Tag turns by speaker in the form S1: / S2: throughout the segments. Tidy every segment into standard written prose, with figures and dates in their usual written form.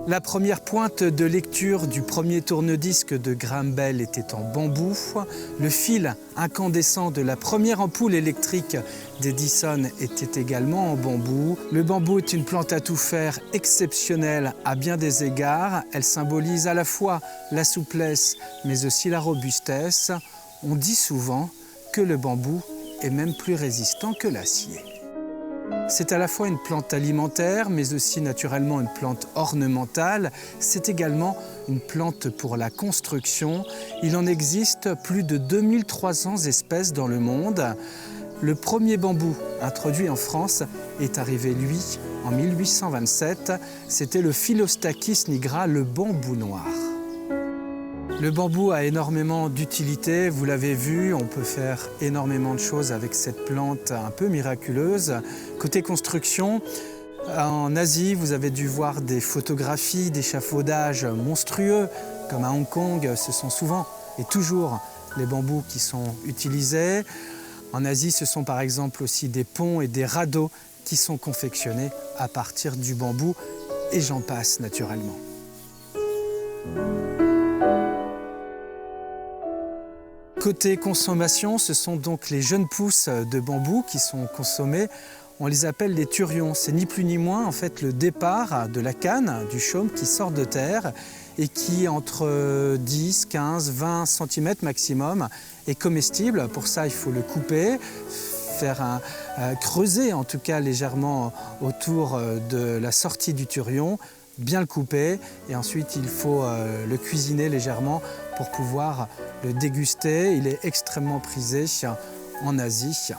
S1: La première pointe de lecture du premier tourne-disque de Graham Bell était en bambou. Le fil incandescent de la première ampoule électrique d'Edison était également en bambou. Le bambou est une plante à tout faire exceptionnelle à bien des égards. Elle symbolise à la fois la souplesse mais aussi la robustesse. On dit souvent que le bambou est même plus résistant que l'acier. C'est à la fois une plante alimentaire, mais aussi naturellement une plante ornementale. C'est également une plante pour la construction. Il en existe plus de 2300 espèces dans le monde. Le premier bambou introduit en France est arrivé, lui, en 1827. C'était le Philostachys nigra, le bambou noir. Le bambou a énormément d'utilité, vous l'avez vu, on peut faire énormément de choses avec cette plante un peu miraculeuse. Côté construction, en Asie, vous avez dû voir des photographies d'échafaudages monstrueux, comme à Hong Kong, ce sont souvent et toujours les bambous qui sont utilisés. En Asie, ce sont par exemple aussi des ponts et des radeaux qui sont confectionnés à partir du bambou, et j'en passe naturellement. Côté consommation, ce sont donc les jeunes pousses de bambou qui sont consommées. On les appelle les turions. C'est ni plus ni moins en fait le départ de la canne, du chaume qui sort de terre et qui entre 10, 15, 20 cm maximum est comestible. Pour ça, il faut le couper, faire creuser en tout cas légèrement autour de la sortie du turion, bien le couper et ensuite il faut le cuisiner légèrement pour pouvoir le déguster. Il est extrêmement prisé en Asie.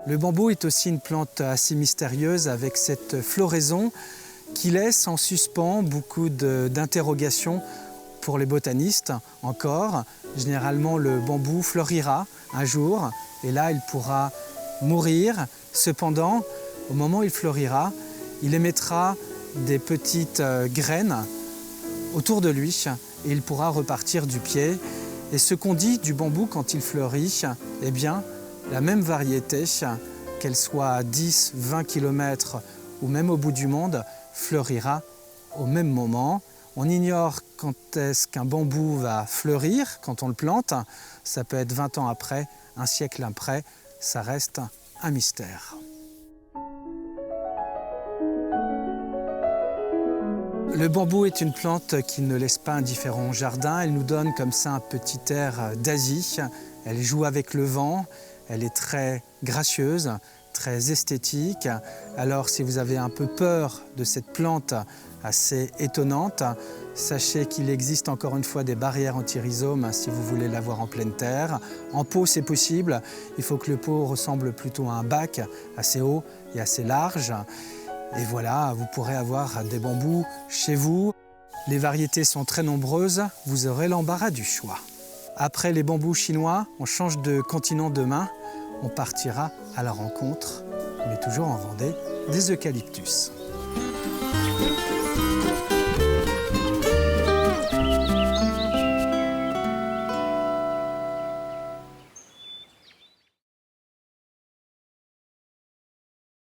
S1: Le bambou est aussi une plante assez mystérieuse avec cette floraison qui laisse en suspens beaucoup d'interrogations pour les botanistes encore. Généralement, le bambou fleurira un jour et là, il pourra mourir. Cependant, au moment où il fleurira, il émettra des petites graines autour de lui et il pourra repartir du pied. Et ce qu'on dit du bambou quand il fleurit, eh bien, la même variété, qu'elle soit à 10, 20 km ou même au bout du monde, fleurira au même moment. On ignore quand est-ce qu'un bambou va fleurir, quand on le plante. Ça peut être 20 ans après, un siècle après, ça reste un mystère. Le bambou est une plante qui ne laisse pas indifférent au jardin. Elle nous donne comme ça un petit air d'Asie. Elle joue avec le vent. Elle est très gracieuse, très esthétique. Alors si vous avez un peu peur de cette plante assez étonnante, sachez qu'il existe encore une fois des barrières anti-rhizomes si vous voulez l'avoir en pleine terre. En pot, c'est possible. Il faut que le pot ressemble plutôt à un bac assez haut et assez large. Et voilà, vous pourrez avoir des bambous chez vous. Les variétés sont très nombreuses, vous aurez l'embarras du choix. Après les bambous chinois, on change de continent demain. On partira à la rencontre, mais toujours en Vendée, des eucalyptus.